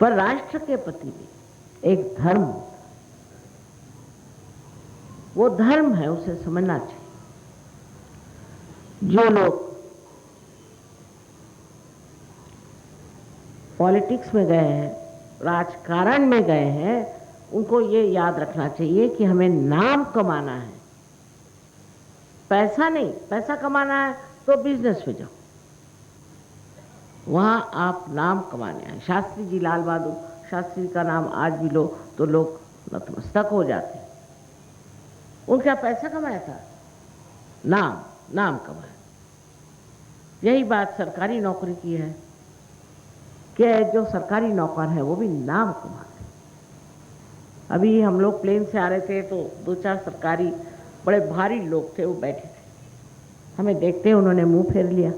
पर राष्ट्र के प्रति भी एक धर्म, वो धर्म है, उसे समझना चाहिए। जो लोग पॉलिटिक्स में गए हैं, राजकारण में गए हैं, उनको ये याद रखना चाहिए कि हमें नाम कमाना है, पैसा नहीं। पैसा कमाना है तो बिजनेस में जाओ, वहां आप नाम कमाने हैं। शास्त्री जी, लाल बहादुर शास्त्री का नाम आज भी लो तो लोग नतमस्तक हो जाते हैं। उनका पैसा कमाया था, नाम कमाया। यही बात सरकारी नौकरी की है कि जो सरकारी नौकर है वो भी नाम कमाते हैं। अभी हम लोग प्लेन से आ रहे थे तो 2-4 सरकारी बड़े भारी लोग थे, वो बैठे थे। हमें देखते ही उन्होंने मुंह फेर लिया।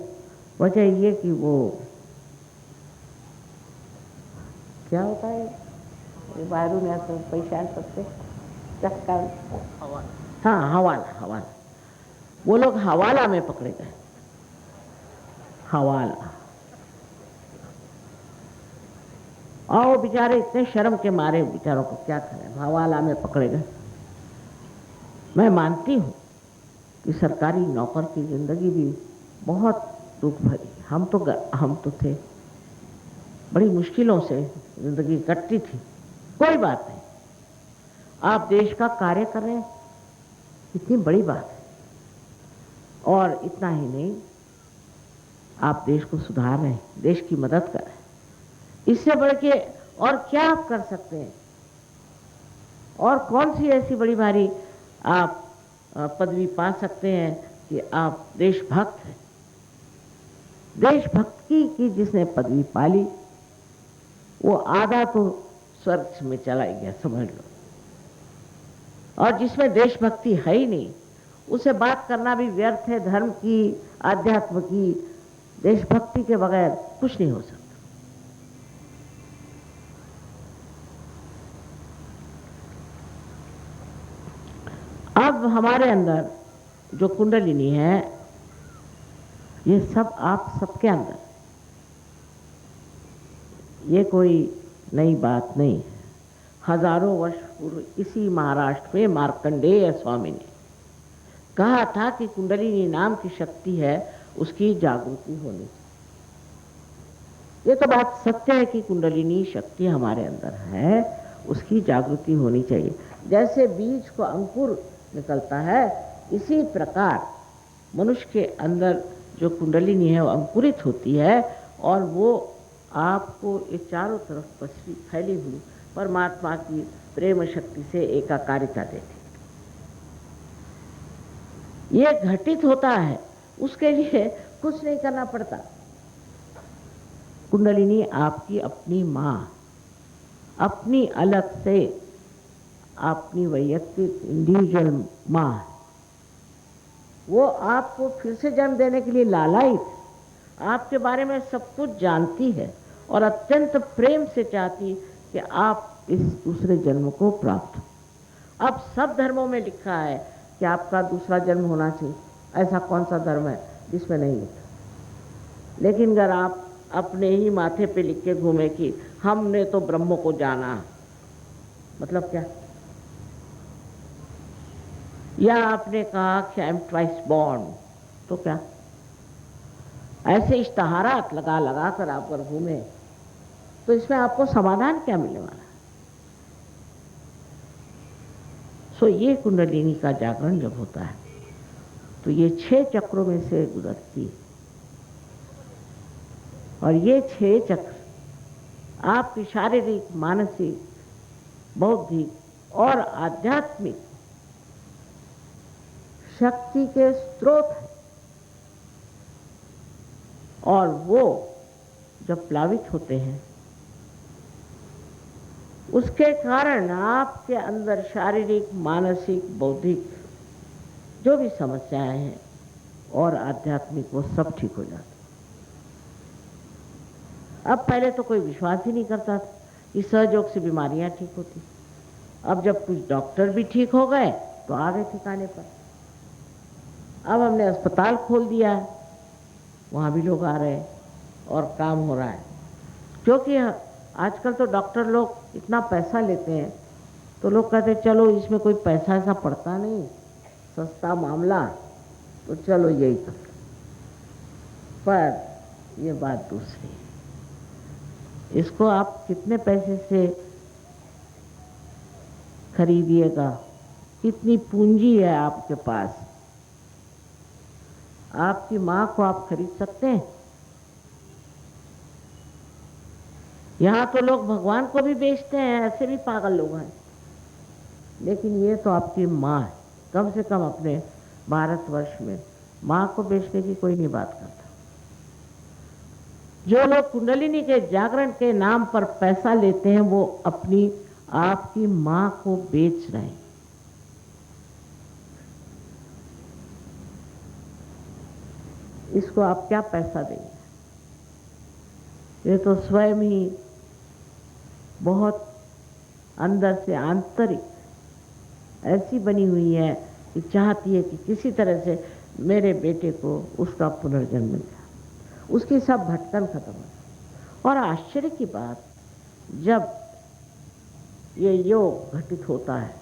वजह ये कि वो क्या होता है बाहरों में तो पहचान सकते, चक्कर, हाँ हवाला। वो लोग हवाला में पकड़े गए, हवाला। और वो बेचारे इतने शर्म के मारे, बेचारों को क्या करें, हवाला में पकड़े गए। मैं मानती हूँ कि सरकारी नौकर की जिंदगी भी बहुत दुख भरी। हम तो थे, बड़ी मुश्किलों से जिंदगी कटती थी। कोई बात नहीं, आप देश का कार्य कर रहे हैं, इतनी बड़ी बात है। और इतना ही नहीं, आप देश को सुधार रहे हैं, देश की मदद कर रहे हैं। इससे बढ़ के और क्या आप कर सकते हैं? और कौन सी ऐसी बड़ी भारी आप पदवी पा सकते हैं कि आप देशभक्त हैं? देशभक्ति की जिसने पदवी पाली वो आधा तो स्वर्ग में चला गया, समझ लो। और जिसमें देशभक्ति है ही नहीं, उसे बात करना भी व्यर्थ है। धर्म की, आध्यात्म की, देशभक्ति के बगैर कुछ नहीं हो सकता। अब हमारे अंदर जो कुंडलिनी है, ये सब आप सबके अंदर, ये कोई नई बात नहीं है। हजारों वर्ष पूर्व इसी महाराष्ट्र में मार्कंडेय स्वामी ने कहा था कि कुंडलिनी नाम की शक्ति है, उसकी जागृति होनी चाहिए। ये तो बात सत्य है कि कुंडलिनी शक्ति हमारे अंदर है, उसकी जागृति होनी चाहिए। जैसे बीज को अंकुर निकलता है, इसी प्रकार मनुष्य के अंदर जो कुंडलिनी है वो अंकुरित होती है और वो आपको ये चारों तरफ फैली हुई परमात्मा की प्रेम शक्ति से एकाकारिता देती। ये घटित होता है, उसके लिए कुछ नहीं करना पड़ता। कुंडलिनी आपकी अपनी माँ, अपनी अलग से अपनी वैयक्तिक इंडिविजुअल माँ है। वो आपको फिर से जन्म देने के लिए लालायित, आपके बारे में सब कुछ जानती है और अत्यंत प्रेम से चाहती कि आप इस दूसरे जन्म को प्राप्त हो। अब सब धर्मों में लिखा है कि आपका दूसरा जन्म होना चाहिए। ऐसा कौन सा धर्म है जिसमें नहीं लिखा? लेकिन अगर आप अपने ही माथे पे लिख के घूमे कि हमने तो ब्रह्म को जाना, मतलब क्या? या आपने कहा कि आई एम ट्वाइस बॉर्न, तो क्या? ऐसे इश्तहारात लगा लगा कर आप अगर घूमे तो इसमें आपको समाधान क्या मिलने वाला है? सो ये कुंडलिनी का जागरण जब होता है तो ये 6 चक्रों में से गुजरती है और ये 6 चक्र आपकी शारीरिक, मानसिक, बौद्धिक और आध्यात्मिक शक्ति के स्रोत है। और वो जब प्लावित होते हैं उसके कारण आपके अंदर शारीरिक, मानसिक, बौद्धिक जो भी समस्याएं हैं और आध्यात्मिक, वो सब ठीक हो जाते। अब पहले तो कोई विश्वास ही नहीं करता था कि सहयोग से बीमारियां ठीक होती। अब जब कुछ डॉक्टर भी ठीक हो गए तो आ गए ठिकाने पर। अब हमने अस्पताल खोल दिया है, वहाँ भी लोग आ रहे हैं और काम हो रहा है, क्योंकि आजकल तो डॉक्टर लोग इतना पैसा लेते हैं तो लोग कहते हैं चलो इसमें कोई पैसा ऐसा पड़ता नहीं, सस्ता मामला, तो चलो यही कर। पर ये बात दूसरी है। इसको आप कितने पैसे से खरीदिएगा, कितनी पूंजी है आपके पास? आपकी माँ को आप खरीद सकते हैं? यहाँ तो लोग भगवान को भी बेचते हैं, ऐसे भी पागल लोग हैं। लेकिन ये तो आपकी माँ है। कम से कम अपने भारतवर्ष में माँ को बेचने की कोई नहीं बात करता। जो लोग कुंडलिनी के जागरण के नाम पर पैसा लेते हैं वो अपनी आपकी माँ को बेच रहे हैं। इसको आप क्या पैसा देंगे? ये तो स्वयं ही बहुत अंदर से आंतरिक ऐसी बनी हुई है कि चाहती है कि किसी तरह से मेरे बेटे को उसका पुनर्जन्म मिल जाए, उसकी सब भटकन खत्म हो जाए। और आश्चर्य की बात, जब ये योग घटित होता है,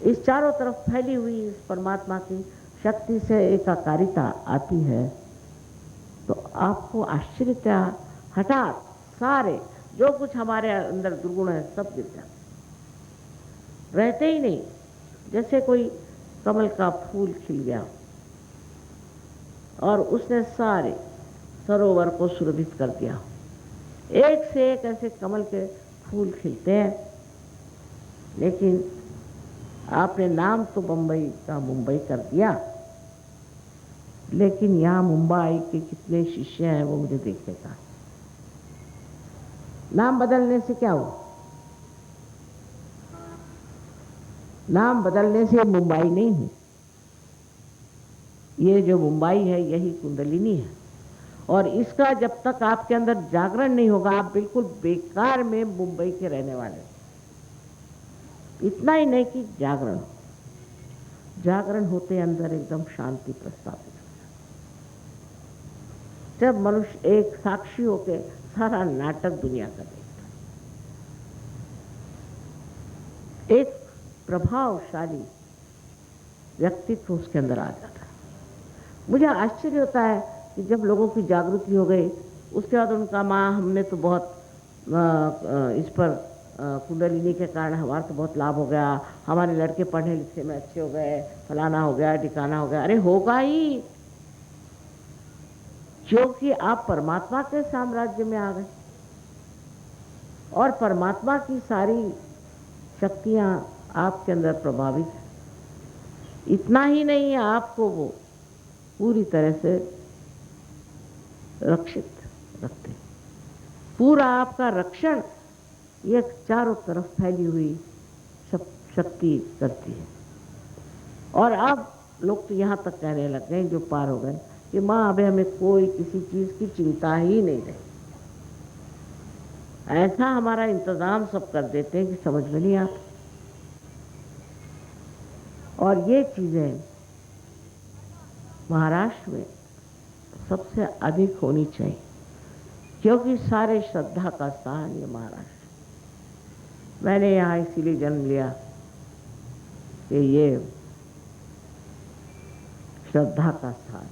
इस चारों तरफ फैली हुई इस परमात्मा की शक्ति से एकाकारिता आती है, तो आपको आश्चर्यता हठात सारे जो कुछ हमारे अंदर दुर्गुण है सब गिर जाते, रहते ही नहीं। जैसे कोई कमल का फूल खिल गया और उसने सारे सरोवर को सुरभित कर दिया। एक से एक ऐसे कमल के फूल खिलते हैं, लेकिन आपने नाम तो बम्बई का मुंबई कर दिया, लेकिन यहाँ मुंबई के कितने शिष्य हैं वो मुझे देखने का। नाम बदलने से क्या हुआ? नाम बदलने से मुंबई नहीं है। ये जो मुंबई है यही कुंडलिनी है, और इसका जब तक आपके अंदर जागरण नहीं होगा आप बिल्कुल बेकार में मुंबई के रहने वाले। इतना ही नहीं कि जागरण होते अंदर एकदम शांति प्रस्तापित। जब मनुष्य एक साक्षी होकर सारा नाटक दुनिया का देखता, एक प्रभावशाली व्यक्तित्व उसके अंदर आ जाता है। मुझे आश्चर्य होता है कि जब लोगों की जागृति हो गई, उसके बाद उनका माँ हमने तो बहुत इस पर कुंडलिनी के कारण हमारा तो बहुत लाभ हो गया, हमारे लड़के पढ़ने लिखने में अच्छे हो गए, फलाना हो गया, ठिकाना हो गया। अरे होगा ही, क्योंकि आप परमात्मा के साम्राज्य में आ गए और परमात्मा की सारी शक्तियां आपके अंदर प्रभावित है। इतना ही नहीं है, आपको वो पूरी तरह से रक्षित रखते हैं। पूरा आपका रक्षण ये चारों तरफ फैली हुई शक्ति करती है। और अब लोग तो यहाँ तक कहने लग गए, जो पार हो गए, कि माँ अबे हमें कोई किसी चीज़ की चिंता ही नहीं रही। ऐसा हमारा इंतज़ाम सब कर देते हैं कि समझ में नहीं आता। और ये चीज़ें महाराष्ट्र में सबसे अधिक होनी चाहिए, क्योंकि सारे श्रद्धा का स्थान ये महाराष्ट्र। मैंने यहाँ इसीलिए जन्म लिया कि ये श्रद्धा का स्थान,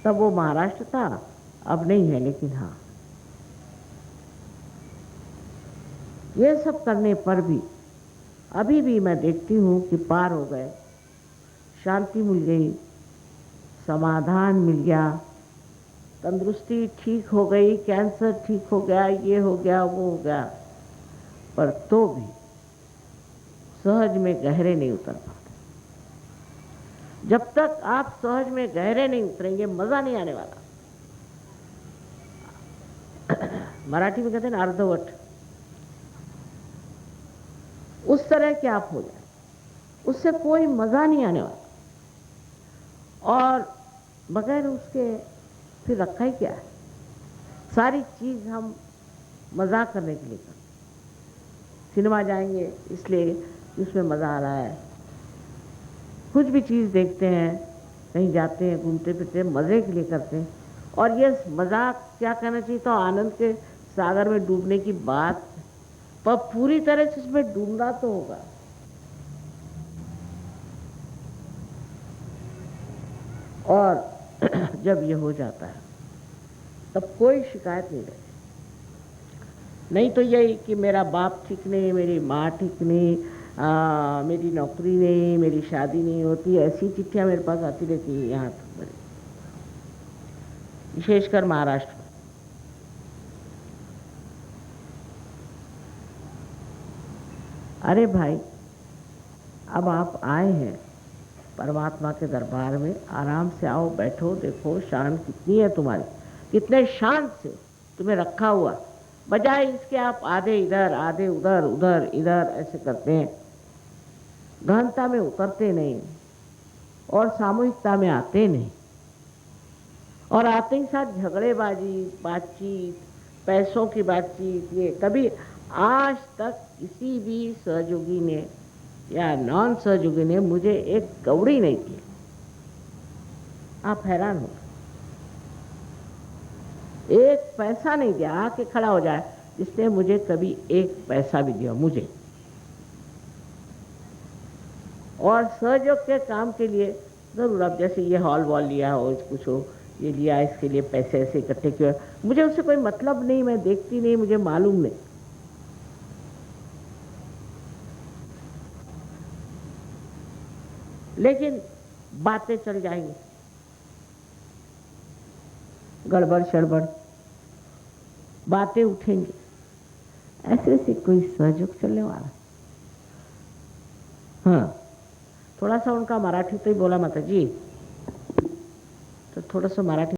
तब वो महाराष्ट्र था, अब नहीं है, लेकिन हाँ, ये सब करने पर भी अभी भी मैं देखती हूँ कि पार हो गए, शांति मिल गई, समाधान मिल गया, तंदुरुस्ती ठीक हो गई, कैंसर ठीक हो गया, ये हो गया, वो हो गया, पर तो भी सहज में गहरे नहीं उतर पाते। जब तक आप सहज में गहरे नहीं उतरेंगे मजा नहीं आने वाला। मराठी में कहते हैं ना अर्धवट, उस तरह के आप हो जाए, उससे कोई मजा नहीं आने वाला। और बगैर उसके फिर रखा ही क्या है? सारी चीज हम मजाक करने के लिए करते। सिनेमा जाएंगे इसलिए उसमें मजा आ रहा है, कुछ भी चीज़ देखते हैं, कहीं जाते हैं, घूमते फिरते हैं, मज़े के लिए करते हैं। और ये मजाक क्या कहना चाहिए, तो आनंद के सागर में डूबने की बात, पर पूरी तरह से इसमें डूबना तो होगा। और जब ये हो जाता है तब कोई शिकायत नहीं रहती। नहीं तो यही कि मेरा बाप ठीक नहीं, मेरी माँ ठीक नहीं, मेरी नौकरी नहीं, मेरी शादी नहीं होती, ऐसी चिट्ठियां मेरे पास आती रहती है यहाँ तक मेरी, विशेषकर महाराष्ट्र में। अरे भाई, अब आप आए हैं परमात्मा के दरबार में, आराम से आओ, बैठो, देखो शान कितनी है तुम्हारी, कितने शान से तुम्हें रखा हुआ। बजाय इसके आप आधे इधर आधे उधर, उधर इधर ऐसे करते हैं, गहनता में उतरते नहीं और सामूहिकता में आते नहीं, और आते ही साथ झगड़ेबाजी, बातचीत, पैसों की बातचीत। ये कभी आज तक किसी भी सहयोगी ने या नॉन सहयोगी ने मुझे एक कौड़ी नहीं की। आप हैरान हो, एक पैसा नहीं दिया, आके खड़ा हो जाए जिसने मुझे कभी एक पैसा भी दिया मुझे। और सहयोग के काम के लिए जरूर, अब जैसे ये हॉल वॉल लिया हो, कुछ हो, ये लिया, इसके लिए पैसे ऐसे इकट्ठे किए, मुझे उससे कोई मतलब नहीं, मैं देखती नहीं, मुझे मालूम नहीं। लेकिन बातें चल जाएंगी, गड़बड़ शड़बड़ बातें उठेंगी, ऐसे से कोई सहयोग चलने वाला। हाँ, थोड़ा सा उनका मराठी तो ही बोला माता जी, तो थोड़ा सा मराठी